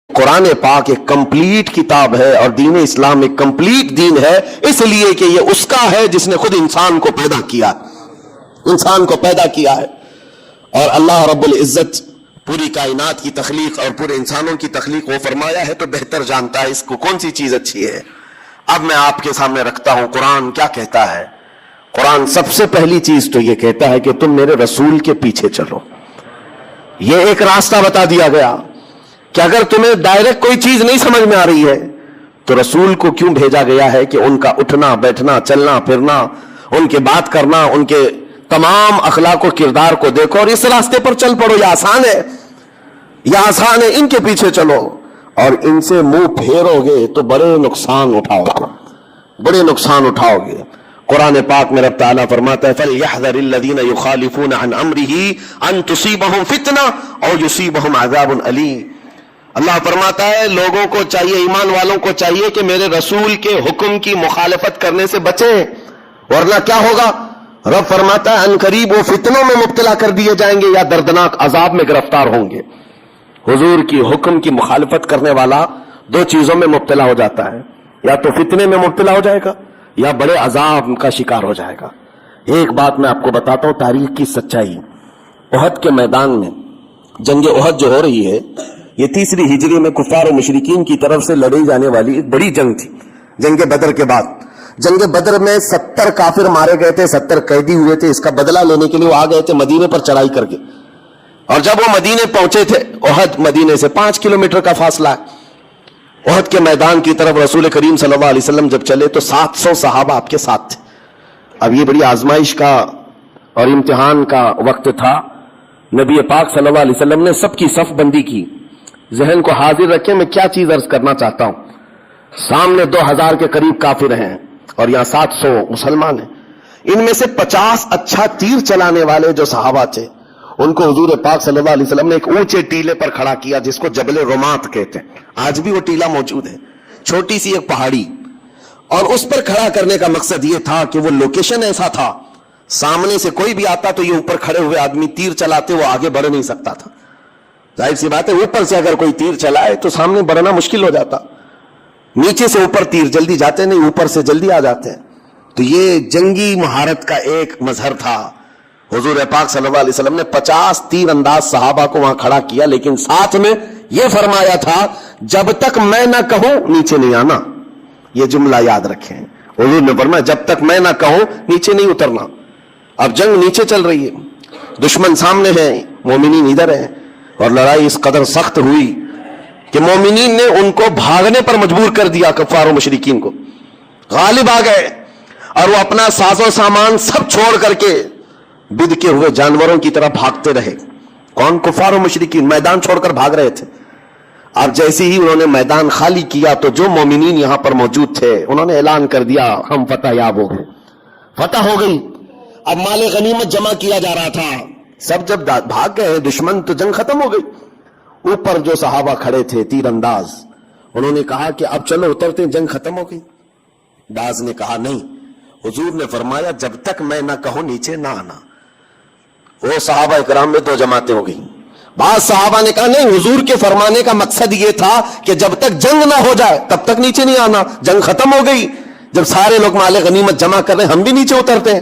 قرآن پاک ایک کمپلیٹ کتاب ہے اور دین اسلام ایک کمپلیٹ دین ہے، اس لیے کہ یہ اس کا ہے جس نے خود انسان کو پیدا کیا ہے اور اللہ رب العزت پوری کائنات کی تخلیق اور پورے انسانوں کی تخلیق وہ فرمایا ہے تو بہتر جانتا ہے اس کو کون سی چیز اچھی ہے۔ اب میں آپ کے سامنے رکھتا ہوں قرآن کیا کہتا ہے۔ قرآن سب سے پہلی چیز تو یہ کہتا ہے کہ تم میرے رسول کے پیچھے چلو۔ یہ ایک راستہ بتا دیا گیا کہ اگر تمہیں ڈائریکٹ کوئی چیز نہیں سمجھ میں آ رہی ہے تو رسول کو کیوں بھیجا گیا ہے کہ ان کا اٹھنا بیٹھنا چلنا پھرنا، ان کے بات کرنا، ان کے تمام اخلاق و کردار کو دیکھو اور اس راستے پر چل پڑو۔ یہ آسان ہے، ان کے پیچھے چلو اور ان سے منہ پھیرو گے تو بڑے نقصان اٹھاؤ گے۔ قرآن پاک میں رب تعالیٰ فرماتا ہے فَلْيَحْذَرِ الَّذِينَ يُخَالِفُونَ عَنْ أَمْرِهِ أَن تُصِيبَهُمْ فِتْنَةٌ أَوْ يُصِيبَهُمْ عَذَابٌ أَلِيمٌ۔ اللہ فرماتا ہے لوگوں کو چاہیے، ایمان والوں کو چاہیے کہ میرے رسول کے حکم کی مخالفت کرنے سے بچیں، ورنہ کیا ہوگا؟ رب فرماتا ہے ان قریب وہ فتنوں میں مبتلا کر دیے جائیں گے یا دردناک عذاب میں گرفتار ہوں گے۔ حضور کی حکم کی مخالفت کرنے والا دو چیزوں میں مبتلا ہو جاتا ہے، یا تو فتنے میں مبتلا ہو جائے گا یا بڑے عذاب کا شکار ہو جائے گا۔ ایک بات میں آپ کو بتاتا ہوں تاریخ کی سچائی۔ احد کے میدان میں جنگ احد جو ہو رہی ہے یہ 3 ہجری میں کفار و مشرکین کی طرف سے لڑی جانے والی ایک بڑی جنگ تھی۔ جنگ بدر کے بعد جنگ بدر میں 70 کافر مارے گئے تھے، 70 قیدی ہوئے تھے۔ اس کا بدلہ لینے کے لیے وہ آ گئے تھے مدینے پر چڑھائی کر کے، اور جب وہ مدینے پہنچے تھے، احد مدینے سے 5 کلومیٹر کا فاصلہ ہے، احد کے میدان کی طرف رسول کریم صلی اللہ علیہ وسلم جب چلے تو 700 صحابہ آپ کے ساتھ تھے۔ اب یہ بڑی آزمائش کا اور امتحان کا وقت تھا۔ نبی پاک صلی اللہ علیہ وسلم نے سب کی صف بندی کی۔ ذہن کو حاضر رکھیں، میں کیا چیز عرض کرنا چاہتا ہوں۔ سامنے 2000 کے قریب کافر ہیں اور یہاں 700 مسلمان ہیں۔ ان میں سے 50 اچھا تیر چلانے والے جو صحابہ تھے ان کو حضور پاک صلی اللہ علیہ وسلم نے ایک اونچے ٹیلے پر کھڑا کیا جس کو جبل رمات کہتے ہیں، آج بھی وہ ٹیلا موجود ہے، چھوٹی سی ایک پہاڑی، اور اس پر کھڑا کرنے کا مقصد یہ تھا کہ وہ لوکیشن ایسا تھا سامنے سے کوئی بھی آتا تو یہ اوپر کھڑے ہوئے آدمی تیر چلاتے وہ آگے بڑھ نہیں سکتا تھا۔ ظاہر سی بات ہے اوپر سے اگر کوئی تیر چلائے تو سامنے بڑھنا مشکل ہو جاتا، نیچے سے اوپر تیر جلدی جاتے نہیں، اوپر سے جلدی آ جاتے ہیں۔ تو یہ جنگی مہارت کا ایک مظہر تھا۔ حضور پاک صلی اللہ علیہ وسلم نے 50 تیر انداز صحابہ کو وہاں کھڑا کیا، لیکن ساتھ میں یہ فرمایا تھا جب تک میں نہ کہوں نیچے نہیں آنا۔ یہ جملہ یاد رکھیں، حضور نے فرمایا جب تک میں نہ کہوں نیچے نہیں اترنا۔ اب جنگ نیچے چل رہی ہے، دشمن سامنے ہیں، مومنین ادھر ہیں، اور لڑائی اس قدر سخت ہوئی کہ مومنین نے ان کو بھاگنے پر مجبور کر دیا، کفار و مشرکین کو غالب آ گئے، اور وہ اپنا ساز و سامان سب چھوڑ کر کے بد کے ہوئے جانوروں کی طرح بھاگتے رہے۔ کون؟ کفار و مشرکین میدان چھوڑ کر بھاگ رہے تھے۔ اب جیسے ہی انہوں نے میدان خالی کیا تو جو مومنین یہاں پر موجود تھے انہوں نے اعلان کر دیا ہم فتح یاب ہو گئے، فتح ہو گئی۔ اب مال غنیمت جمع کیا جا رہا تھا، سب جب بھاگ گئے دشمن تو جنگ ختم ہو گئی۔ اوپر جو صحابہ کھڑے تھے تیر انداز، انہوں نے کہا کہ اب چلو اترتے، جنگ ختم ہو گئی۔ بعض نے کہا نہیں، حضور نے فرمایا جب تک میں نہ کہوں نیچے نہ آنا۔ وہ صحابہ اکرام میں 2 جماعتیں ہو گئی۔ بعض صحابہ نے کہا نہیں، حضور کے فرمانے کا مقصد یہ تھا کہ جب تک جنگ نہ ہو جائے تب تک نیچے نہیں آنا، جنگ ختم ہو گئی، جب سارے لوگ مال غنیمت جمع کر رہے ہیں ہم بھی نیچے اترتے ہیں۔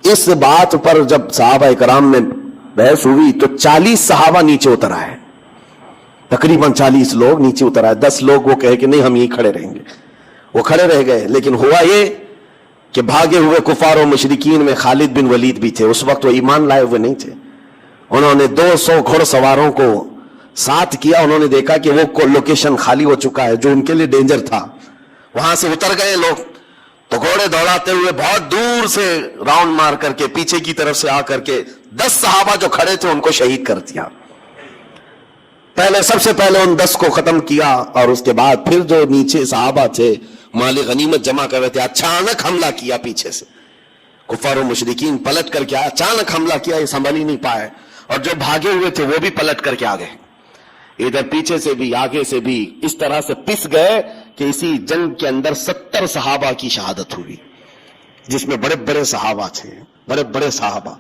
اس بات پر جب صحابہ اکرام میں بحث ہوئی تو 40 صحابہ نیچے اتر آئے، تقریباً 40 لوگ نیچے اتر آئے۔ 10 لوگ وہ کہے کہ نہیں ہم یہیں کھڑے رہیں گے، وہ کھڑے رہ گئے۔ لیکن ہوا یہ کہ بھاگے ہوئے کفار و مشرکین میں خالد بن ولید بھی تھے، اس وقت وہ ایمان لائے ہوئے نہیں تھے۔ انہوں نے 200 گھڑ سواروں کو ساتھ کیا، انہوں نے دیکھا کہ وہ لوکیشن خالی ہو چکا ہے جو ان کے لیے ڈینجر تھا، وہاں سے اتر گئے لوگ۔ تو گھوڑے دوڑاتے ہوئے بہت دور سے راؤنڈ مار کر کے پیچھے کی طرف سے آ کر کے 10 صحابہ جو کھڑے تھے ان کو شہید کر دیا۔ سب سے پہلے ان 10 کو ختم کیا، اور اس کے بعد پھر جو نیچے صحابہ تھے مال غنیمت جمع کر رہے تھے، اچانک حملہ کیا پیچھے سے۔ کفار و مشرکین پلٹ کر کے اچانک حملہ کیا، یہ سنبھل ہی نہیں پائے، اور جو بھاگے ہوئے تھے وہ بھی پلٹ کر کے آ گئے، ادھر پیچھے سے بھی آگے سے بھی، اس طرح سے پس گئے کہ اسی جنگ کے اندر 70 صحابہ کی شہادت ہوئی، جس میں بڑے بڑے صحابہ تھے، بڑے بڑے صحابہ۔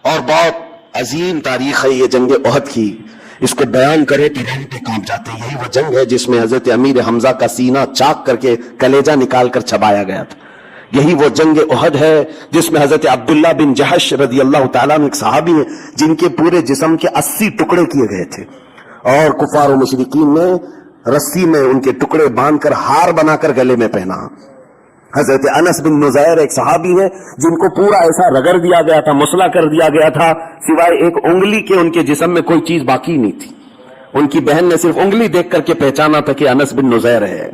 اور بہت عظیم تاریخ ہے یہ جنگ احد کی۔ اس کو بیان کرے تو رونگٹے کانپ جاتے ہیں۔ یہی وہ جنگ ہے جس میں حضرت امیر حمزہ کا سینہ چاک کر کے کلیجہ نکال کر چبایا گیا تھا۔ یہی وہ جنگ احد ہے جس میں حضرت عبداللہ بن جحش رضی اللہ تعالیٰ عنہ ایک صحابی ہیں جن کے پورے جسم کے 80 ٹکڑے کیے گئے تھے، اور کفار و مشرکین نے رسی میں ان کے ٹکڑے باندھ کر ہار بنا کر گلے میں پہنا۔ حضرت انس بن نزیر ایک صحابی ہیں جن کو پورا ایسا رگڑ دیا گیا تھا، مسلح کر دیا گیا تھا، سوائے ایک انگلی کے ان کے جسم میں کوئی چیز باقی نہیں تھی۔ ان کی بہن نے صرف انگلی دیکھ کر کے پہچانا تھا کہ انس بن نزیر ہے،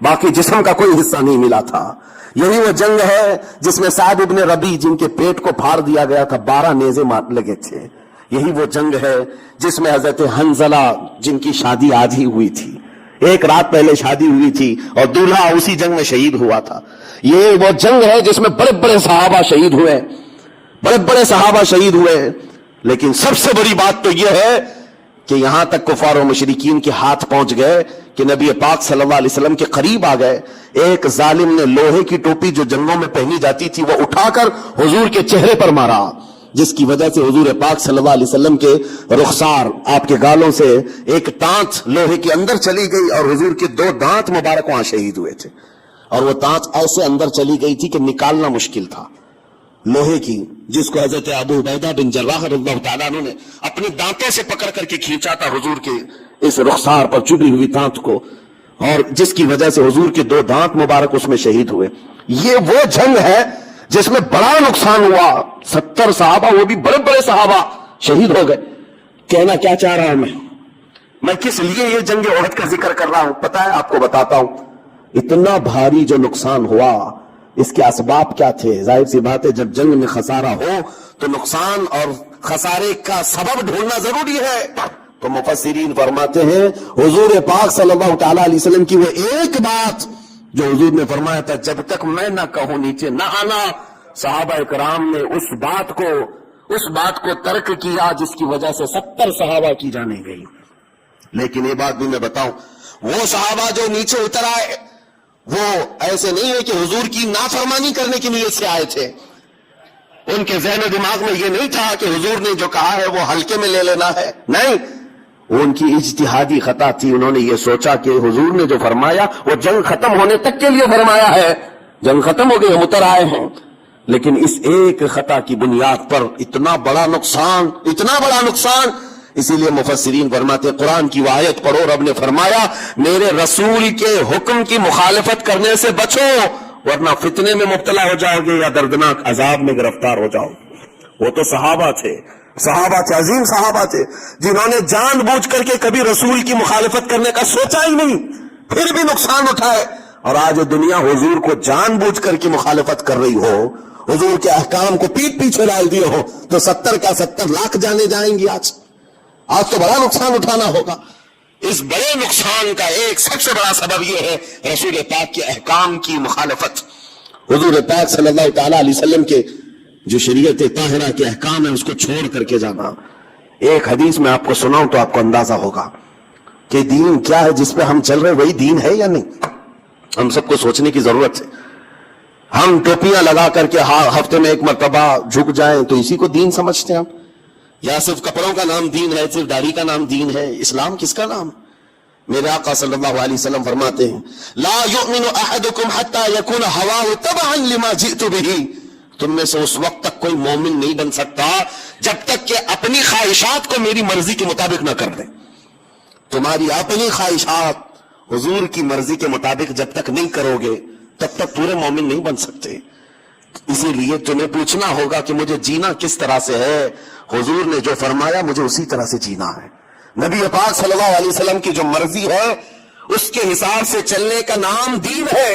باقی جسم کا کوئی حصہ نہیں ملا تھا۔ یہی وہ جنگ ہے جس میں سعد ابن ربیع جن کے پیٹ کو پھاڑ دیا گیا تھا، 12 نیزے لگے تھے۔ یہی وہ جنگ ہے جس میں حضرت حنظلہ جن کی شادی آج ہی ہوئی تھی، ایک رات پہلے شادی ہوئی تھی اور دولہا اسی جنگ میں شہید ہوا تھا۔ یہ وہ جنگ ہے جس میں بڑے بڑے صحابہ شہید ہوئے، بڑے بڑے صحابہ شہید ہوئے، لیکن سب سے بڑی بات تو یہ ہے کہ یہاں تک کفار و مشرکین کے ہاتھ پہنچ گئے کہ نبی پاک صلی اللہ علیہ وسلم کے قریب آ گئے۔ ایک ظالم نے لوہے کی ٹوپی جو جنگوں میں پہنی جاتی تھی وہ اٹھا کر حضور کے چہرے پر مارا، جس کی وجہ سے حضور پاک صلی اللہ علیہ وسلم کے رخسار، آپ کے گالوں سے ایک تانت لوہے کے اندر چلی گئی اور حضور کے 2 دانت مبارک وہاں شہید ہوئے تھے، اور وہ تانت ایسے اندر چلی گئی تھی کہ نکالنا مشکل تھا، لوہے کی، جس کو حضرت ابو عبیدہ بن جراح رضی اللہ تعالیٰ عنہ نے اپنے دانتوں سے پکڑ کر کے کھینچا تھا حضور کے اس رخسار پر چبھی ہوئی تانت کو، اور جس کی وجہ سے حضور کے 2 دانت مبارک اس میں شہید ہوئے۔ یہ وہ جنگ ہے جس میں بڑا نقصان ہوا، 70 صحابہ، وہ بھی بڑے بڑے صحابہ شہید ہو گئے۔ کہنا کیا چاہ رہا ہوں میں کس لیے یہ جنگ احد کا ذکر کر رہا ہوں پتہ ہے آپ کو؟ بتاتا ہوں۔ اتنا بھاری جو نقصان ہوا، اس کے اسباب کیا تھے؟ ظاہر سی بات ہے جب جنگ میں خسارہ ہو تو نقصان اور خسارے کا سبب ڈھونڈنا ضروری ہے۔ تو مفسرین فرماتے ہیں حضور پاک صلی اللہ تعالی علیہ وسلم کی وہ ایک بات جو حضور نے فرمایا تھا، جب تک میں نہ کہوں نیچے نہ آنا، صحابہ کرام نے اس بات کو ترک کیا، جس کی وجہ سے 70 صحابہ کی جانے گئی۔ لیکن یہ بات بھی میں بتاؤں، وہ صحابہ جو نیچے اتر آئے وہ ایسے نہیں ہے کہ حضور کی نافرمانی کرنے کی نیت سے آئے تھے۔ ان کے ذہن و دماغ میں یہ نہیں تھا کہ حضور نے جو کہا ہے وہ ہلکے میں لے لینا ہے، نہیں، وہ ان کی اجتہادی خطا تھی۔ انہوں نے یہ سوچا کہ حضور نے جو فرمایا وہ جنگ ختم ہونے تک کے لیے فرمایا ہے، جنگ ختم ہو گئی، ہم اتر آئے ہیں۔ لیکن اس ایک خطا کی بنیاد پر اتنا بڑا نقصان، اسی لیے مفسرین فرماتے قرآن کی آیت پڑھو، رب نے فرمایا میرے رسول کے حکم کی مخالفت کرنے سے بچو، ورنہ فتنے میں مبتلا ہو جاؤ گے یا دردناک عذاب میں گرفتار ہو جاؤ۔ وہ تو صحابہ تھے، عظیم صحابہ تھے، جنہوں نے جان بوجھ کر کے کبھی رسول کی مخالفت کرنے کا سوچا ہی نہیں، پھر بھی نقصان اٹھائے۔ اور آج دنیا حضور کو جان بوجھ کر کی مخالفت کر رہی ہو، حضور کے احکام کو پیٹ پیچھے ڈال دیے ہو، تو 70 لاکھ جانے جائیں گی۔ آج تو بڑا نقصان اٹھانا ہوگا۔ اس بڑے نقصان کا ایک سب سے بڑا سبب یہ ہے رسول پاک کے احکام کی مخالفت، حضور پاک صلی اللہ تعالی علیہ وسلم کے جو شریعت طاہرہ کے احکام ہے اس کو چھوڑ کر کے جانا۔ ایک حدیث میں آپ کو سناؤں تو آپ کو اندازہ ہوگا کہ دین کیا ہے، جس پہ ہم چل رہے وہی دین ہے یا نہیں۔ ہم سب کو سوچنے کی ضرورت ہے۔ ہم ٹوپیاں لگا کر کے ہفتے میں ایک مرتبہ جھک جائیں تو اسی کو دین سمجھتے ہیں ہم، یا صرف کپڑوں کا نام دین ہے، صرف داڑھی کا نام دین ہے؟ اسلام کس کا نام؟ میرے آقا صلی اللہ علیہ وسلم فرماتے ہیں لا یؤمن احدکم حتی یکون ہواہ تبعا لما جئت بہ، تم میں سے اس وقت تک کوئی مومن نہیں بن سکتا جب تک کہ اپنی خواہشات کو میری مرضی کے مطابق نہ کر دیں۔ تمہاری اپنی خواہشات حضور کی مرضی کے مطابق جب تک نہیں کرو گے تب تک پورے مومن نہیں بن سکتے۔ اسی لیے تمہیں پوچھنا ہوگا کہ مجھے جینا کس طرح سے ہے؟ حضور نے جو فرمایا مجھے اسی طرح سے جینا ہے۔ نبی پاک صلی اللہ علیہ وسلم کی جو مرضی ہے اس کے حساب سے چلنے کا نام دین ہے۔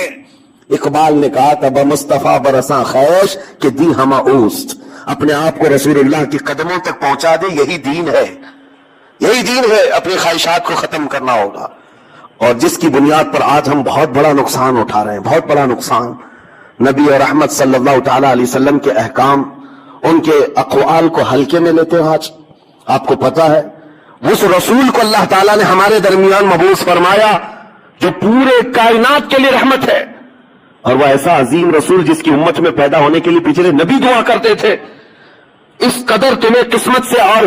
اقبال نے کہا تھا بمصطفیٰ برساں خیش کہ دی ہما اوست، اپنے آپ کو رسول اللہ کے قدموں تک پہنچا دے، یہی دین ہے، یہی دین ہے۔ اپنی خواہشات کو ختم کرنا ہوگا، اور جس کی بنیاد پر آج ہم بہت بڑا نقصان اٹھا رہے ہیں، بہت بڑا نقصان۔ نبی اور رحمت صلی اللہ تعالی علیہ وسلم کے احکام، ان کے اقوال کو ہلکے میں لیتے ہیں آج۔ آپ کو پتا ہے اس رسول کو اللہ تعالیٰ نے ہمارے درمیان مبعوث فرمایا جو پورے کائنات کے لیے رحمت ہے، اور وہ ایسا عظیم رسول جس کی امت میں پیدا ہونے کے لیے پچھلے نبی دعا کرتے تھے۔ اس قدر تمہیں قسمت سے اور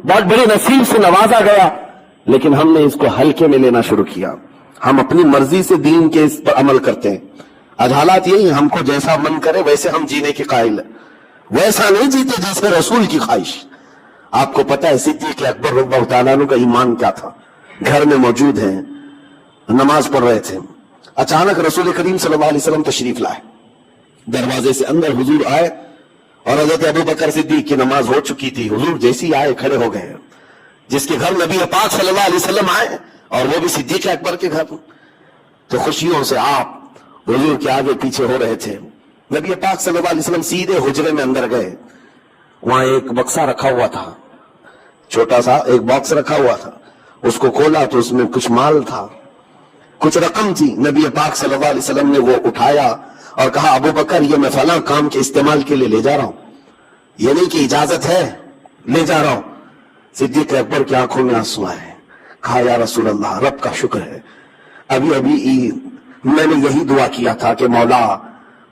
بہت بڑے نصیب سے نوازا گیا، لیکن ہم نے اس کو ہلکے میں لینا شروع کیا. ہم اپنی مرضی سے دین کے اس پر عمل کرتے ہیں. آج حالات یہی ہیں، ہم کو جیسا من کرے ویسے ہم جینے کے قائل ہیں، ویسا نہیں جیتے جیسے رسول کی خواہش. آپ کو پتا ہے صدیق اکبر رضی اللہ تعالیٰ عنہ کا ایمان کیا تھا؟ گھر میں موجود ہیں، نماز پڑھ رہے تھے، اچانک رسول کریم صلی اللہ علیہ وسلم تشریف لائے. دروازے سے اندر حضور آئے اور حضرت ابو بکر صدیق کی نماز ہو چکی تھی. حضور جیسی آئے کھڑے ہو گئے. جس کے گھر نبی پاک صلی اللہ علیہ وسلم آئے اور وہ بھی صدیق اکبر کے گھر، تو خوشیوں سے آپ حضور کے آگے پیچھے ہو رہے تھے. نبی پاک صلی اللہ علیہ وسلم سیدھے حجرے میں اندر گئے. وہاں ایک بکسا رکھا ہوا تھا، چھوٹا سا ایک باکس رکھا ہوا تھا. اس کو کھولا تو اس میں کچھ مال تھا، کچھ رقم تھی. نبی پاک صلی اللہ علیہ وسلم نے وہ اٹھایا اور کہا ابو بکر یہ میں فلاں کام کے استعمال کے لیے لے جا رہا ہوں، یہ نہیں کہ اجازت ہے، لے جا رہا ہوں. صدیق اکبر کی آنکھوں میں آنسو آئے. کہا یا رسول اللہ رب کا شکر ہے، ابھی میں نے یہی دعا کیا تھا کہ مولا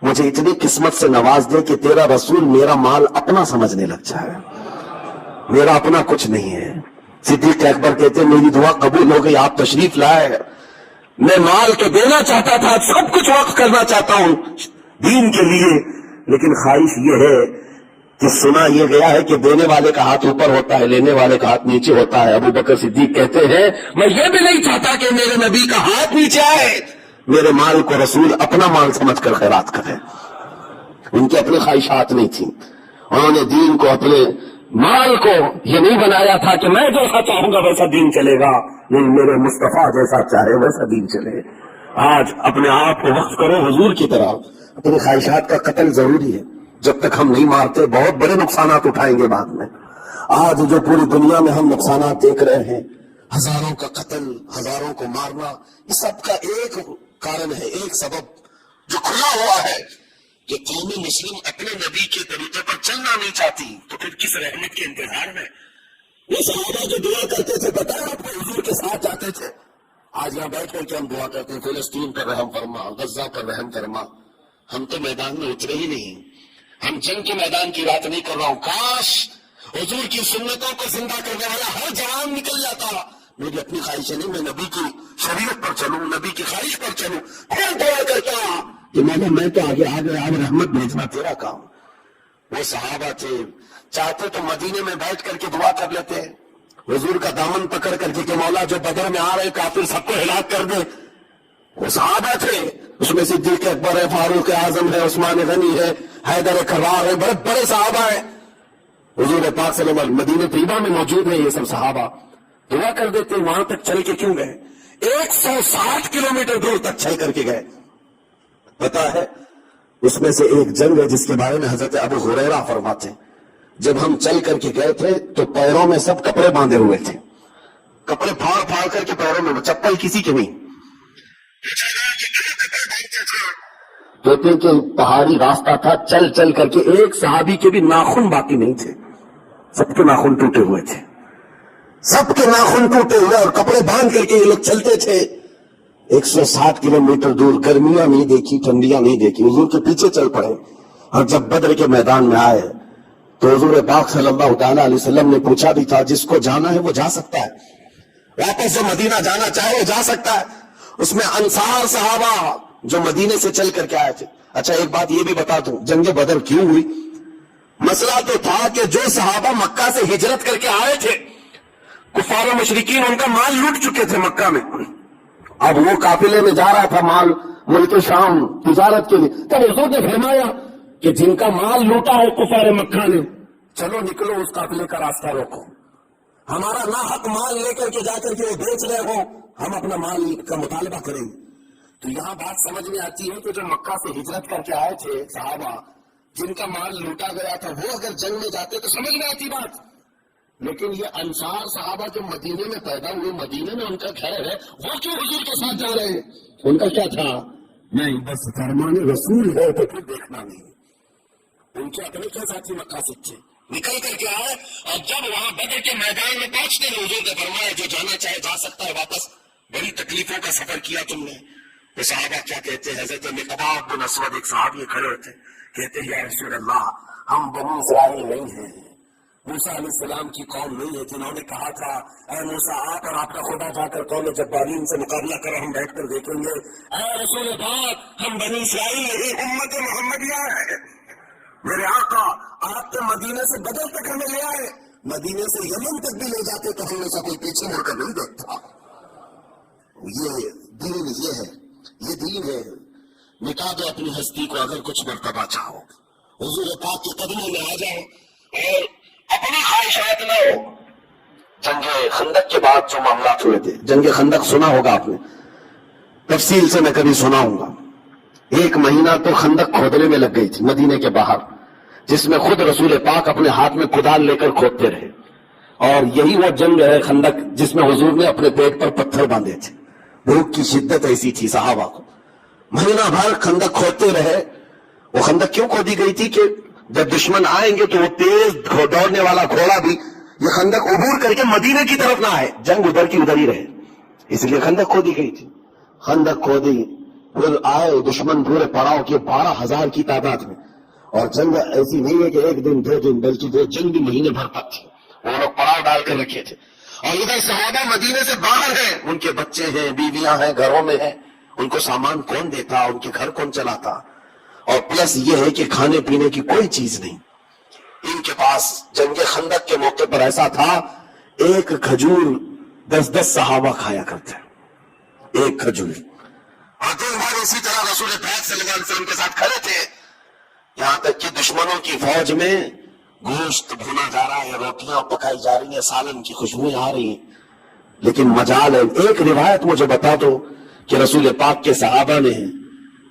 مجھے اتنی قسمت سے نواز دے کہ تیرا رسول میرا مال اپنا سمجھنے لگ جائے، میرا اپنا کچھ نہیں ہے. صدیق اکبر کہتے ہیں میری دعا قبول ہو گئی، آپ تشریف لائے. میں مال تو دینا چاہتا تھا، سب کچھ وقف کرنا چاہتا ہوں دین کے لیے، لیکن خواہش یہ ہے کہ سنا یہ گیا ہے کہ دینے والے کا ہاتھ اوپر ہوتا ہے، لینے والے کا ہاتھ نیچے ہوتا ہے. ابو بکر صدیق کہتے ہیں میں یہ بھی نہیں چاہتا کہ میرے نبی کا ہاتھ نیچے آئے، میرے مال کو رسول اپنا مال سمجھ کر خیرات کرے. ان کی اپنی خواہشات نہیں تھی. انہوں نے دین کو، اپنے مال کو یہ نہیں بنایا تھا کہ میں جیسا چاہوں گا ویسا دین چلے گا، نہیں میرے مصطفیٰ جیسا چاہے ویسا دین چلے. آج اپنے آپ کو وقف کرو حضور کی طرح. اپنی خواہشات کا قتل ضروری ہے. جب تک ہم نہیں مارتے بہت بڑے نقصانات اٹھائیں گے بعد میں. آج جو پوری دنیا میں ہم نقصانات دیکھ رہے ہیں، ہزاروں کا قتل، ہزاروں کو مارنا، یہ سب کا ایک کارن ہے، ایک سبب جو کھلا ہوا ہے کہ قوم مسلم اپنے نبی کے طریقے پر چلنا نہیں چاہتی. تو پھر کس رحمت کے انتظار میں؟ وہ صحابہ جو دعا کرتے تھے بتایا آپ کو، حضور کے ساتھ جاتے تھے. آج یہاں بیٹھ کر کے ہم دعا کرتے ہیں فلسطین پر رحم فرما، غزہ پر رحم فرما. ہم تو میدان میں اترے ہی نہیں. ہم جنگ کے میدان کی بات نہیں کر رہا ہوں. کاش حضور کی سنتوں کو زندہ کرنے والا ہر جوان نکل جاتا. میری اپنی خواہش نہیں، میں نبی کی شریعت پر چلوں، نبی کی خواہش پر چلوں. پھر دعا کرتا کہ میں تو آگے آ گیا، اب رحمت بھیجنا تیرا کام. وہ صحابہ تھے، چاہتے تو مدینے میں بیٹھ کر کے دعا کر لیتے، حضور کا دامن پکڑ کر کے کہ مولا جو بدر میں آ رہے کافر سب کو ہلاک کر دے. وہ صحابہ تھے، اس میں صدیق اکبر ہے، فاروق اعظم ہے، عثمان غنی ہے، حیدر کرار ہے، بڑے بڑے صحابہ ہیں. حضور پاک صلی اللہ علیہ وسلم مدینہ طیبہ میں موجود ہیں. یہ سب صحابہ دعا کر دیتے. وہاں تک چل کے کیوں گئے؟ 160 کلومیٹر دور تک چل کر کے گئے. پتا ہے اس میں سے ایک جنگ ہے جس کے بارے میں حضرت ابو ہریرہ فرماتے ہیں جب ہم چل کر کے گئے تھے تو پیروں میں سب کپڑے باندھے ہوئے تھے، کپڑے پھاڑ پھاڑ کر کے پیروں میں، چپل کسی کے نہیں. کہتے کہ پہاڑی راستہ تھا، چل چل کر کے ایک صحابی کے بھی ناخن باقی نہیں تھے، سب کے ناخن ٹوٹے ہوئے تھے، سب کے ناخن ٹوٹے ہوئے اور کپڑے باندھ کر کے یہ لوگ چلتے تھے. 160 کلومیٹر دور، گرمیاں نہیں دیکھی، ٹھنڈیاں نہیں دیکھی، حضور کے پیچھے چل پڑے. اور جب بدر کے میدان میں آئے تو حضور پاک صلی اللہ تعالیٰ علیہ وسلم نے پوچھا بھی تھا جس کو جانا ہے وہ جا سکتا ہے، واپس جو مدینہ جانا چاہے وہ جا سکتا ہے. اس میں انصار صحابہ جو مدینے سے چل کر کے آئے تھے. اچھا ایک بات یہ بھی بتا دوں، جنگ بدر کیوں ہوئی؟ مسئلہ تو تھا کہ جو صحابہ مکہ سے ہجرت کر کے آئے تھے، کفار و مشرکین ان کا مال لوٹ چکے تھے مکہ میں. اب وہ قافلے میں جا رہا تھا مال ملک شام تجارت کے لیے. تب حضور نے فرمایا کہ جن کا مال لوٹا ہے کفار مکہ نے، چلو نکلو اس قافلے کا راستہ روکو، ہمارا ناحق مال لے کر کے جا کر کے وہ بیچ رہے ہو، ہم اپنا مال کا مطالبہ کریں گے. تو یہاں بات سمجھ میں آتی ہے کہ جو مکہ سے ہجرت کر کے آئے تھے صحابہ، جن کا مال لوٹا گیا تھا، وہ اگر جنگ میں جاتے تو سمجھ میں آتی بات. لیکن یہ انصار صحابہ جو مدینے میں پیدا ہوئے، مدینے میں ان کا گھر ہے، وہ کیوں حضور کے ساتھ جا رہے ہیں؟ ان کا کیا تھا؟ نہیں بس فرمان رسول ہے تو پھر دیکھنا نہیں. ان کے اپنے کیا ساتھی مکہ سے تھے، نکل کر کے آئے. اور جب وہاں بدر کے میدان میں پہنچتے ہیں حضور نے فرمایا جو جانا چاہے جا سکتا ہے واپس. بڑی تکلیفوں کا سفر کیا تم نے. وہ صحابہ کیا کہتے ہیں؟ حضرت مقداد بن اسود ایک صحابی کھڑے ہوتے کہتے ہیں یا رسول اللہ ہم بنی اسرائیل نہیں ہیں، موسیٰ علیہ السلام کی قوم نہیں ہے جنہوں نے کہا تھا اے موسیٰ آپ اور آپ کا خدا جا کر قوم جبارین سے مقابلہ کرو، ہم بیٹھ کر دیکھیں گے۔ اے رسول پاک ہم بنی اسرائیل نہیں، امت محمدیہ ہے، میرے آقا آپ کے مدینے سے بدر تک ہمیں لے آئے، مدینے سے یمن تک بھی لے جاتے تو ہم نے سب کوئی پیچھے مڑ کر نہیں دیکھتا۔ یہ دین یہ ہے، یہ دین ہے۔ مٹا دو اپنی ہستی کو اگر کچھ مرتبہ چاہو، حضور پاک کے قدموں میں آ جاؤ اور اپنی خواہشات نہ ہو۔ جنگ خندق کے بعد جو معاملات ہوئے تھے، جنگ خندق سنا ہوگا آپ نے، تفصیل سے میں کبھی سناؤں گا۔ 1 مہینہ تو خندق کھودنے میں لگ گئی تھی مدینے کے باہر، جس میں خود رسول پاک اپنے ہاتھ میں کدال لے کر کھودتے رہے، اور یہی وہ جنگ ہے خندق جس میں حضور نے اپنے پیٹ پر پتھر باندھے تھے۔ بھوک کی شدت ایسی تھی صحابہ کو، مہینہ بھر خندق کھودتے رہے۔ وہ خندق کیوں کھودی گئی تھی کہ جب دشمن آئیں گے تو وہ تیز دوڑنے والا گھوڑا بھی یہ خندق عبور کر کے مدینے کی طرف نہ آئے، جنگ ادھر کی ادھر ہی رہے، اس لیے خندق کھودی گئی تھی۔ خندق کھودی، پھر آئے دشمن پورے پڑاؤ کے 12,000 کی تعداد میں، اور جنگ ایسی نہیں ہے کہ 1 دن 2 دن، بلکہ وہ جنگ بھی مہینے بھر تک تھی، وہ لوگ پڑاؤ ڈال کر رکھے تھے۔ اور ادھر صحابہ مدینے سے باہر ہیں، ان کے بچے ہیں، بیویاں ہیں، گھروں میں ہیں، ان کو سامان کون دیتا، ان کے گھر کون چلاتا، اور پلس یہ ہے کہ کھانے پینے کی کوئی چیز نہیں ان کے پاس۔ جنگ خندق کے موقع پر ایسا تھا 1 کھجور 10 صحابہ کھایا کرتے، 1 کھجور۔ اور دن بھر اسی طرح رسول پاک صلی اللہ علیہ وسلم کے ساتھ کھڑے تھے، یہاں تک کہ دشمنوں کی فوج میں گوشت بھونا جا رہا ہے، روٹیاں پکائی جا رہی ہیں، سالن کی خوشبوئیں آ رہی ہیں، لیکن مجال ہے۔ ایک روایت مجھے بتا دو کہ رسول پاک کے صحابہ نے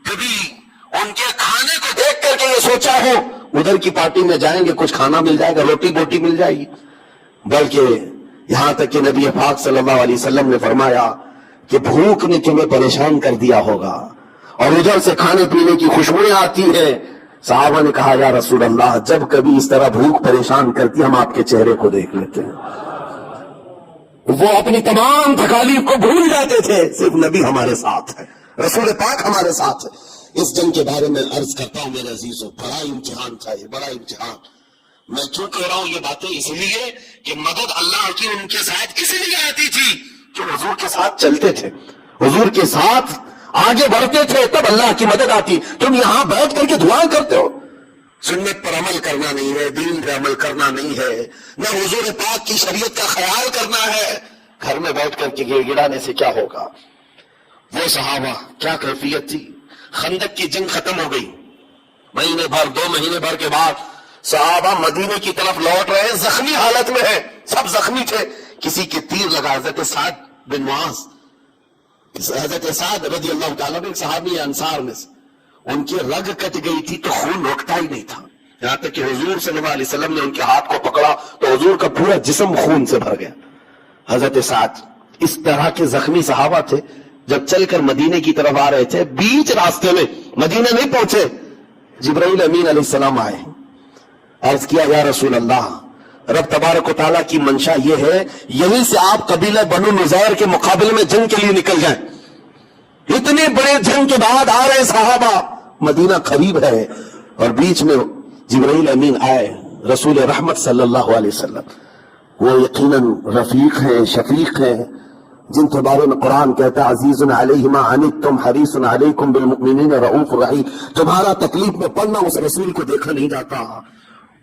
کبھی ان کے کھانے کو دیکھ کر کے یہ سوچا ہو ادھر کی پارٹی میں جائیں گے کچھ کھانا مل جائے گا، روٹی بوٹی مل جائے گی، بلکہ یہاں تک کہ نبی پاک صلی اللہ علیہ وسلم نے فرمایا کہ بھوک نے تمہیں پریشان کر دیا ہوگا اور ادھر سے کھانے پینے کی خوشبوئیں آتی ہیں۔ صحابہ نے کہا یا رسول اللہ جب کبھی اس طرح بھوک پریشان کرتی ہم آپ کے چہرے کو دیکھ لیتے ہیں۔ وہ اپنی تمام تکالیف کو بھول جاتے تھے، صرف نبی ہمارے ساتھ ہے، رسول پاک ہمارے ساتھ ہے۔ اس جنگ کے بارے میں عرض کرتا ہوں میرے عزیزوں، بڑا امتحان تھا یہ، بڑا امتحان۔ میں کیوں کہہ رہا ہوں یہ باتیں؟ اس لیے کہ مدد اللہ کی ان کے ساتھ کس لیے آتی تھی کہ حضور کے ساتھ چلتے تھے، حضور کے ساتھ آگے بڑھتے تھے، تب اللہ کی مدد آتی۔ تم یہاں بیٹھ کر کے دعائیں کرتے ہو، سنت پر عمل کرنا نہیں ہے، دین پر عمل کرنا نہیں ہے، نہ حضور پاک کی شریعت کا خیال کرنا ہے، گھر میں بیٹھ کر کے گڑ گڑانے سے کیا ہوگا؟ وہ صحابہ کیا کیفیت تھی۔ خندق کی جنگ ختم ہو گئی، مہینے بھر 2 مہینے بھر کے بعد صحابہ مدینے کی طرف لوٹ رہے ہیں، زخمی حالت میں ہیں، سب زخمی تھے، کسی کے تیر لگا۔ حضرت سعد بن معاذ، حضرت سعد رضی اللہ تعالیٰ عنہ صحابی انصار میں سے، ان کی رگ کٹ گئی تھی تو خون رکتا ہی نہیں تھا، یہاں تک کہ حضور صلی اللہ علیہ وسلم نے ان کے ہاتھ کو پکڑا تو حضور کا پورا جسم خون سے بھر گیا۔ حضرت سعد اس طرح کے زخمی صحابہ تھے، جب چل کر مدینے کی طرف آ رہے تھے، بیچ راستے میں مدینے نہیں پہنچے، جبرائیل امین علیہ السلام آئے، عرض کیا یا رسول اللہ رب تبارک و تعالیٰ کی منشا یہ ہے یہیں سے آپ قبیلہ بنو نذیر کے مقابلے میں جنگ کے لیے نکل جائیں۔ اتنے بڑے جنگ کے بعد آ رہے صحابہ، مدینہ قریب ہے، اور بیچ میں جبرائیل امین آئے، رسول رحمت صلی اللہ علیہ وسلم، وہ یقیناً رفیق ہیں، شفیق ہیں، جن کے بارے میں قرآن کہتا ہے عزیز علیہ ما عنتم حریص علیکم بالمؤمنین رؤوف رحیم۔ تمہارا تکلیف میں پڑنا اس رسول کو دیکھا نہیں جاتا،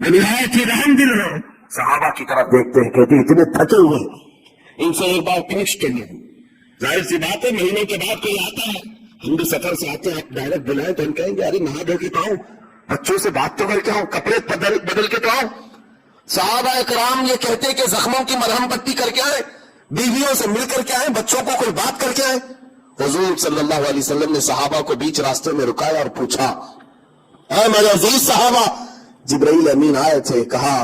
نہایت ہی رحم دل ہے۔ صحابہ کی طرف دیکھتے ہیں، کہتے ہیں اتنے تھکے ہوئے، ان سے ایک بار پوچھتے ہیں، ظاہر سی بات ہے مہینے کے بعد کوئی آتا ہے، ہم بھی سفر سے آتے ہیں، آپ ڈائریکٹ بلائیں تو ہم کہیں گے ارے نہا دھو کے تو آؤں، بچوں سے بات تو کر کے آؤں، کپڑے بدل کے تو آؤں۔ صحابہ اکرام یہ کہتے کہ زخموں کی مرہم پٹی کر کے آئے، بیویوں سے مل کر کے آئے، بچوں کو کوئی بات کر کے آئے۔ حضور صلی اللہ علیہ وسلم نے صحابہ کو بیچ راستے میں رکایا اور پوچھا اے میرے عزیز صحابہ، جبرائیل امین آئے تھے، کہا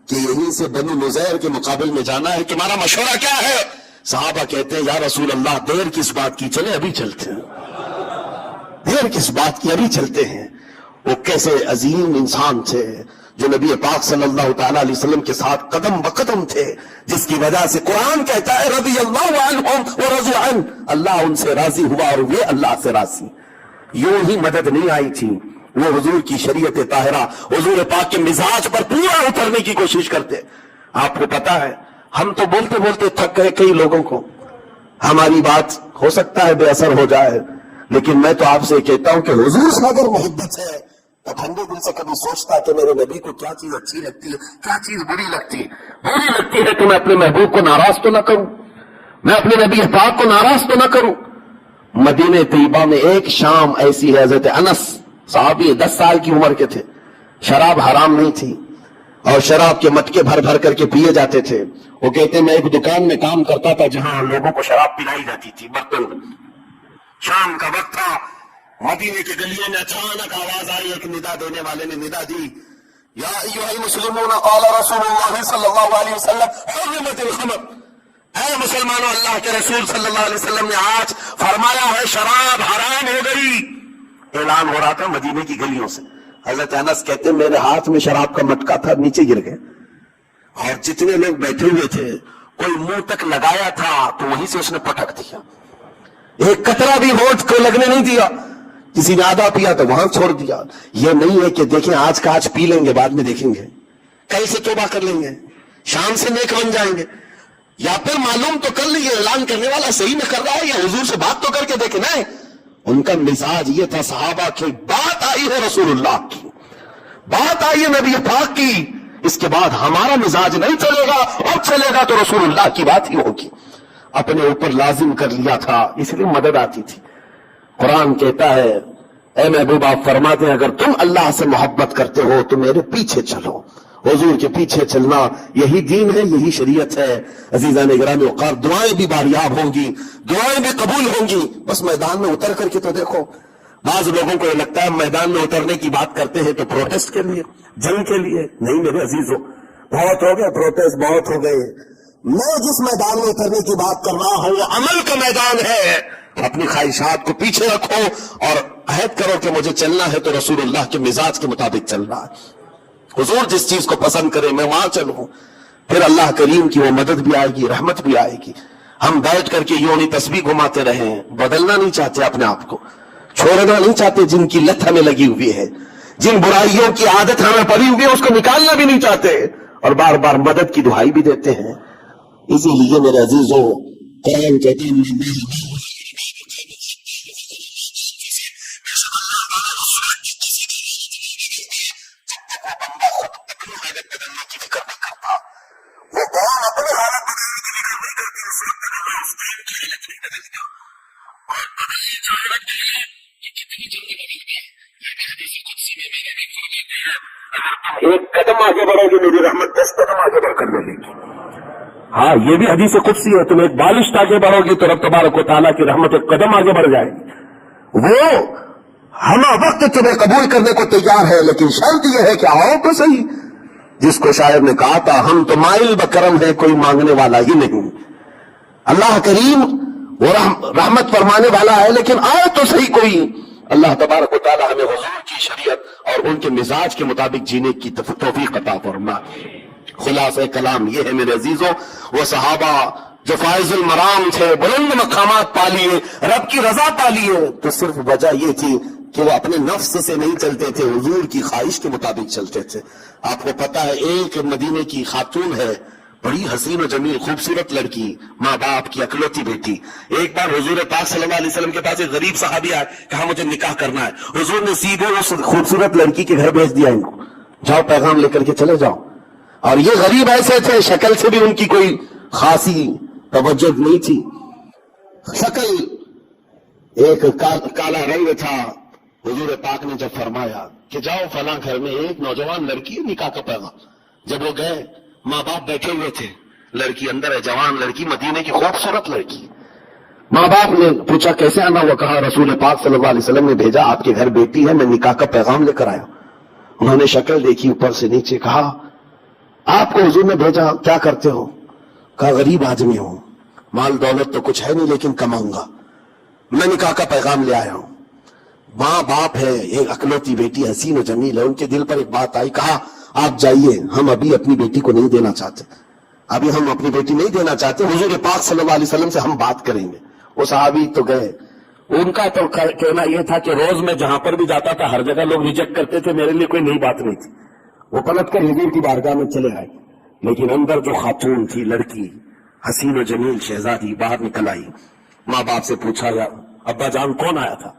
کہ یہیں سے بنو نذیر کے مقابل میں جانا ہے، تمہارا مشورہ کیا ہے؟ صحابہ کہتے ہیں یا رسول اللہ دیر کس بات کی، چلے ابھی چلتے ہیں، دیر کس بات کی، ابھی چلتے ہیں۔ وہ کیسے عظیم انسان تھے جو نبی پاک صلی اللہ تعالیٰ علیہ وسلم کے ساتھ قدم بقدم تھے، جس کی وجہ سے قرآن کہتا ہے رضی اللہ عنہم ورضوا عنہ، اللہ ان سے راضی ہوا اور وہ اللہ سے راضی۔ یوں ہی مدد نہیں آئی تھی، وہ حضور کی شریعت طاہرہ، حضور پاک کے مزاج پر پورا اترنے کی کوشش کرتے۔ آپ کو پتا ہے ہم تو بولتے بولتے تھک گئے، کئی لوگوں کو ہماری بات ہو سکتا ہے بے اثر ہو جائے، لیکن میں تو آپ سے کہتا ہوں کہ حضور سے اگر محبت ہے تو ٹھنڈے دل سے کبھی سوچتا کہ میرے نبی کو کیا چیز اچھی لگتی ہے، کیا چیز بری لگتی ہے کہ میں اپنے محبوب کو ناراض تو نہ کروں، میں اپنے نبی پاک کو ناراض تو نہ کروں۔ مدینہ طیبہ میں ایک شام ایسی ہے، حضرت انس صحابی 10 سال کی عمر کے تھے، شراب حرام نہیں تھی اور شراب کے مٹکے بھر بھر کر کے پیے جاتے تھے۔ وہ کہتے ہیں میں ایک دکان میں کام کرتا تھا جہاں لوگوں کو شراب پلائی جاتی تھی برتن میں۔ شام کا وقت تھا، مدینے کی گلیوں میں اچانک آواز آئی، ایک ندا دینے والے نے ندا دی، یا ایھا المسلمون قال رسول اللہ صلی اللہ علیہ وسلم حرمت الخمر، اے مسلمانوں اللہ کے رسول صلی اللہ علیہ وسلم نے آج فرمایا ہے شراب حرام ہو گئی۔ اعلان ہو رہا تھا مدینے کی گلیوں سے۔ حضرت انس کہتے ہیں میرے ہاتھ میں شراب کا مٹکا تھا، نیچے گر گئے، اور جتنے لوگ بیٹھے ہوئے تھے کوئی منہ تک لگایا تھا تو وہیں سے اس نے پٹک دیا، ایک قطرہ بھی ہونٹ کو لگنے نہیں دیا۔ کسی نے آدھا پیا تو وہاں چھوڑ دیا۔ یہ نہیں ہے کہ دیکھیں آج کا آج پی لیں گے بعد میں دیکھیں گے، کل سے توبہ کر لیں گے، شام سے نیک بن جائیں گے، یا پھر معلوم تو کر لیے اعلان کرنے والا صحیح میں کر رہا ہے یا حضور سے بات تو کر کے دیکھیں۔ نہیں، ان کا مزاج یہ تھا، صحابہ کی بات آئی ہے رسول اللہ کی، بات آئی ہے نبی پاک کی، اس کے بعد ہمارا مزاج نہیں چلے گا، اور چلے گا تو رسول اللہ کی بات ہی ہوگی۔ اپنے اوپر لازم کر لیا تھا، اس لیے مدد آتی تھی۔ قرآن کہتا ہے اے محبوب آپ فرماتے ہیں اگر تم اللہ سے محبت کرتے ہو تو میرے پیچھے چلو۔ حضور کے پیچھے چلنا یہی دین ہے، یہی شریعت ہے۔ عزیزان گرامی اوقات، دعائیں بھی باریاب ہوں گی، دعائیں بھی قبول ہوں گی، بس میدان میں اتر کر کے تو دیکھو۔ بعض لوگوں کو یہ لگتا ہے میدان میں اترنے کی بات کرتے ہیں تو پروٹیسٹ کے لیے، جنگ کے لیے، نہیں میرے عزیزوں، بہت ہو گئے پروٹیسٹ، بہت ہو گئے۔ میں جس میدان میں اترنے کی بات کر رہا ہوں وہ عمل کا میدان ہے۔ اپنی خواہشات کو پیچھے رکھو اور عہد کرو کہ مجھے چلنا ہے تو رسول اللہ کے مزاج کے مطابق چلنا ہے۔ حضور جس چیز کو پسند کرے میں وہاں چلوں، پھر اللہ کریم کی وہ مدد بھی آئے گی، رحمت بھی آئے گی۔ ہم بیٹھ کر کے یوں نہیں تسبیح گھماتے رہیں، بدلنا نہیں چاہتے اپنے آپ کو، چھوڑنا نہیں چاہتے، جن کی لت ہمیں لگی ہوئی ہے، جن برائیوں کی عادت ہمیں پڑی ہوئی ہے اس کو نکالنا بھی نہیں چاہتے، اور بار بار مدد کی دعائی بھی دیتے ہیں۔ اسی لیے میرے عزیزوں قرآن کہتے ہیں ایک قدم آگے بڑھو گے میری رحمت 10 قدم آگے بڑھ کر ملے گی۔ ہاں یہ بھی حدیث قدسی ہے، تم ایک بالشت آگے بڑھو گی تو رب تبارک و تعالیٰ کی رحمت ایک قدم آگے بڑھ جائے گی۔ وہ ہم وقت تمہیں قبول کرنے کو تیار ہے، لیکن شرط یہ ہے کہ آؤ تو صحیح۔ جس کو شاعر نے کہا تھا ہم تو مائل بکرم ہے کوئی مانگنے والا ہی نہیں۔ اللہ کریم وہ رحمت فرمانے والا ہے، لیکن آئے تو صحیح کوئی۔ اللہ تبارک و تعالیٰ ہمیں حضور کی شریعت اور ان کے مزاج کے مطابق جینے کی توفیق عطا فرمائے۔ خلاصہ کلام یہ ہے میرے عزیزوں، وہ صحابہ جو فائز المرام تھے، بلند مقامات پا لیے، رب کی رضا پا لیے، تو صرف وجہ یہ تھی کہ وہ اپنے نفس سے نہیں چلتے تھے، حضور کی خواہش کے مطابق چلتے تھے۔ آپ کو پتا ہے ایک مدینے کی خاتون ہے، بڑی حسین و جمیل خوبصورت لڑکی، ماں باپ کی اکلوتی بیٹی۔ ایک بار حضور پاک صلی اللہ علیہ وسلم کے پاس ایک غریب صحابی آئے، کہا مجھے نکاح کرنا ہے۔ حضور نے سیدھے اس خوبصورت لڑکی کے گھر بھیج دیا، ان کو جاؤ پیغام لے کر کے چلے جاؤ۔ اور یہ غریب ایسے تھے، شکل سے بھی ان کی کوئی خاصی توجہ نہیں تھی، شکل ایک کالا رنگ تھا۔ حضور پاک نے جب فرمایا کہ جاؤ فلاں گھر میں ایک نوجوان لڑکی نکاح کا پیغام، جب وہ گئے ماں باپ بیٹھے ہوئے تھے، لڑکی اندر ہے، جوان لڑکی، مدینے کی خوبصورت لڑکی۔ ماں باپ نے پوچھا کیسے آنا ہوا، کہا رسول پاک صلی اللہ علیہ وسلم نے بھیجا، آپ کے گھر بیٹی ہے، میں نکاح کا پیغام لے کر آیا۔ انہوں نے شکل دیکھی اوپر سے نیچے، کہا آپ کو حضور نے بھیجا، کیا کرتے ہو؟ کہا غریب آدمی ہوں، مال دولت تو کچھ ہے نہیں لیکن کماؤں گا، میں نکاح کا پیغام لے آیا ہوں۔ ماں باپ ہے، ایک اکلوتی بیٹی حسین و جمیل ہے، ان کے دل پر ایک بات آئی، کہا آپ جائیے، ہم ابھی اپنی بیٹی کو نہیں دینا چاہتے، ابھی ہم اپنی بیٹی نہیں دینا چاہتے، حضور پاک صلی اللہ علیہ وسلم سے ہم بات کریں گے۔ وہ صحابی تو گئے، ان کا تو کہنا یہ تھا کہ روز میں جہاں پر بھی جاتا تھا ہر جگہ لوگ ریجیکٹ کرتے تھے، میرے لیے کوئی نئی بات نہیں تھی. وہ پلٹ کر حضور کی بارگاہ میں چلے آئے، لیکن اندر جو خاتون تھی، لڑکی حسین و جمیل شہزادی باہر نکل آئی. ماں باپ سے پوچھا یا ابا جان کون آیا تھا؟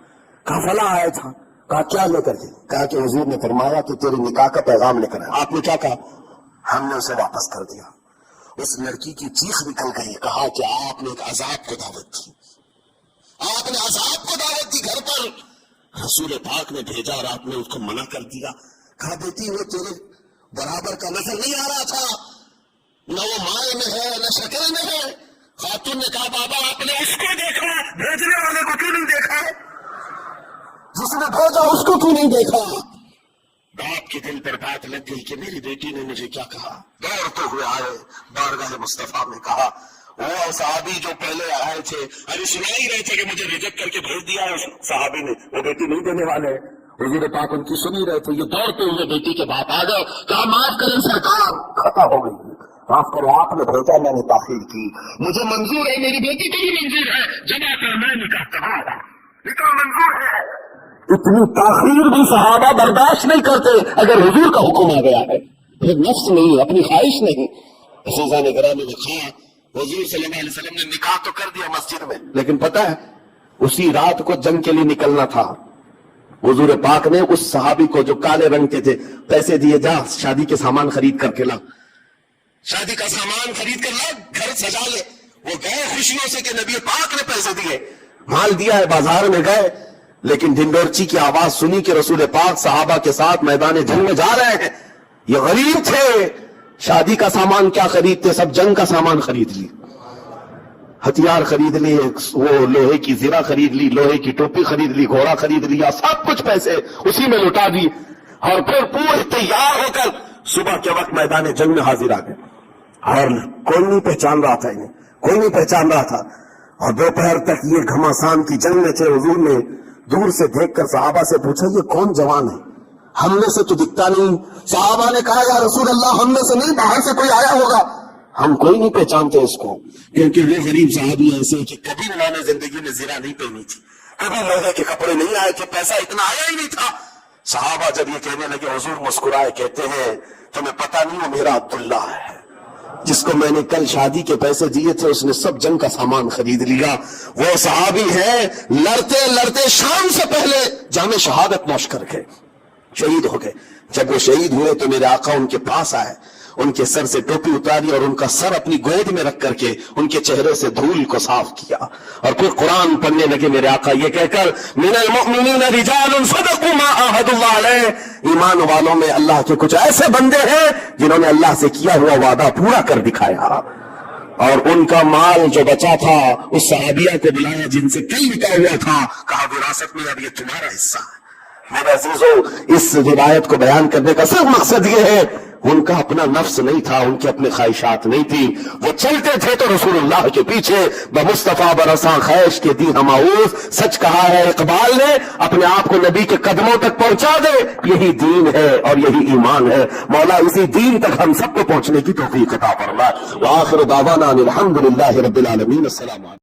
کہا فلاں آیا تھا. کہا کیا لے کر کے؟ کہا کہ حضور نے فرمایا کہ تیرے نکاح کا پیغام لے کر آیا. آپ نے کیا کہا؟ ہم نے اسے واپس کر دیا. اس لڑکی کی چیخ نکل گئی. کہا کہ آپ نے ایک عذاب کو دعوت دی، آپ نے عذاب کو دعوت دی گھر پر. رسول پاک نے بھیجا اور آپ نے اس کو منع کر دیا. کہا بیٹی وہ تیرے برابر کا نظر نہیں آ رہا تھا، نہ وہ مائے میں ہے نہ شکل میں ہے. خاتون نے کہا بابا آپ نے اس کو دیکھا، بھیجنے والے کو کیوں نہیں دیکھا؟ جس نے بھیجا اس کو کیوں نہیں دیکھا؟ باپ کے دل پر بات لگ گئی کہ میری بیٹی نے مجھے کیا کہا. دوڑتے ہوئے آئے بارگاہ مصطفیٰ میں. کہا وہ صحابی جو پہلے آئے تھے ابھی سنا ہی رہے تھے کہ مجھے ریجیکٹ کر کے بھیج دیا ہے صحابی نے، وہ بیٹی نہیں دینے والے. حضور پاک ان کی سن ہی رہے تھے. یہ دوڑتے ہوئے بیٹی کے باپ آ گئے. کہا معاف کریں سرکار، خطا ہو گئی، معاف کرو، آپ نے بھیجا، میں نے تاخیر کی، مجھے منظور ہے، میری بیٹی کو بھی منظور ہے، جمع کر میں نکاح کرا رہا، نکاح منظور ہے. اتنی تاخیر بھی صحابہ برداشت نہیں کرتے اگر حضور کا حکم آ گیا ہے. پھر نفس نہیں، اپنی خواہش نہیں. عزیزان گرامی نے کہا حضور صلی اللہ علیہ وسلم نے نکاح تو کر دیا مسجد میں، لیکن پتہ ہے اسی رات کو جنگ کے لیے نکلنا تھا. حضور پاک نے اس صحابی کو جو کالے رنگ کے تھے پیسے دیے، جا شادی کے سامان خرید کر کے لا، شادی کا سامان خرید کر لا، گھر سجا لے. وہ گئے خوشیوں سے کہ نبی پاک نے پیسے دیے، مال دیا ہے، بازار میں گئے. لیکن ڈھنڈورچی کی آواز سنی کہ رسول پاک صحابہ کے ساتھ میدان جنگ میں جا رہے ہیں. یہ غریب تھے، شادی کا سامان کیا خریدتے، سب جنگ کا سامان خرید لی، ہتھیار خرید لیے، وہ لوہے کی زرہ خرید لی، لوہے کی ٹوپی خرید لی، گھوڑا خرید لیا، سب کچھ پیسے اسی میں لٹا دی. اور پھر پورے تیار ہو کر صبح کے وقت میدان جنگ میں حاضر آ گئے. اور کوئی نہیں پہچان رہا تھا انہیں، کوئی نہیں پہچان رہا تھا. اور دوپہر تک یہ گھماسان کی جنگ میں تھے. حضور نے دور سے دیکھ کر صحابہ سے پوچھا یہ کون جوان ہے، ہم میں سے تو دکھتا نہیں. صحابہ نے کہا یا رسول اللہ ہم میں سے نہیں، باہر سے کوئی آیا ہوگا، ہم کوئی نہیں پہچانتے اس کو. کیونکہ وہ غریب صحابی ایسے کہ کبھی انہوں نے زندگی میں زرہ نہیں پہنی تھی، کبھی لوہے کے کپڑے نہیں آئے تھے، پیسہ اتنا آیا ہی نہیں تھا. صحابہ جب یہ کہنے لگے حضور مسکرائے، کہتے ہیں تمہیں پتہ نہیں وہ میرا عبداللہ ہے جس کو میں نے کل شادی کے پیسے دیے تھے، اس نے سب جنگ کا سامان خرید لیا. وہ صحابی ہے لڑتے لڑتے شام سے پہلے جام شہادت نوش کر کے شہید ہو گئے. جب وہ شہید ہوئے تو میرے آقا ان کے پاس آئے، ان کے سر سے ٹوپی اتاری اور ان کا سر اپنی گود میں رکھ کر کے ان کے چہرے سے دھول کو صاف کیا، اور پھر قرآن پڑھنے لگے میرے آقا یہ کہہ کر من المؤمنین رجال صدقوا ما عاهدوا الله علیہ، ایمان والوں میں اللہ کے کچھ ایسے بندے ہیں جنہوں نے اللہ سے کیا ہوا وعدہ پورا کر دکھایا. اور ان کا مال جو بچا تھا اس صحابیہ کو بلایا جن سے کل نکاح ہوا تھا، کہا وراثت میں اب یہ تمہارا حصہ ہے. میرے عزیزو اس روایت کو بیان کرنے کا صرف مقصد یہ ہے ان کا اپنا نفس نہیں تھا، ان کی اپنی خواہشات نہیں تھی. وہ چلتے تھے تو رسول اللہ کے پیچھے بمصطفیٰ برساں خیش کے دی ہماؤز. سچ کہا ہے اقبال نے، اپنے آپ کو نبی کے قدموں تک پہنچا دے، یہی دین ہے اور یہی ایمان ہے. مولا اسی دین تک ہم سب کو پہنچنے کی توفیق عطا فرمائے. وآخر دعوانا الحمدللہ رب العالمین. السلام علیکم.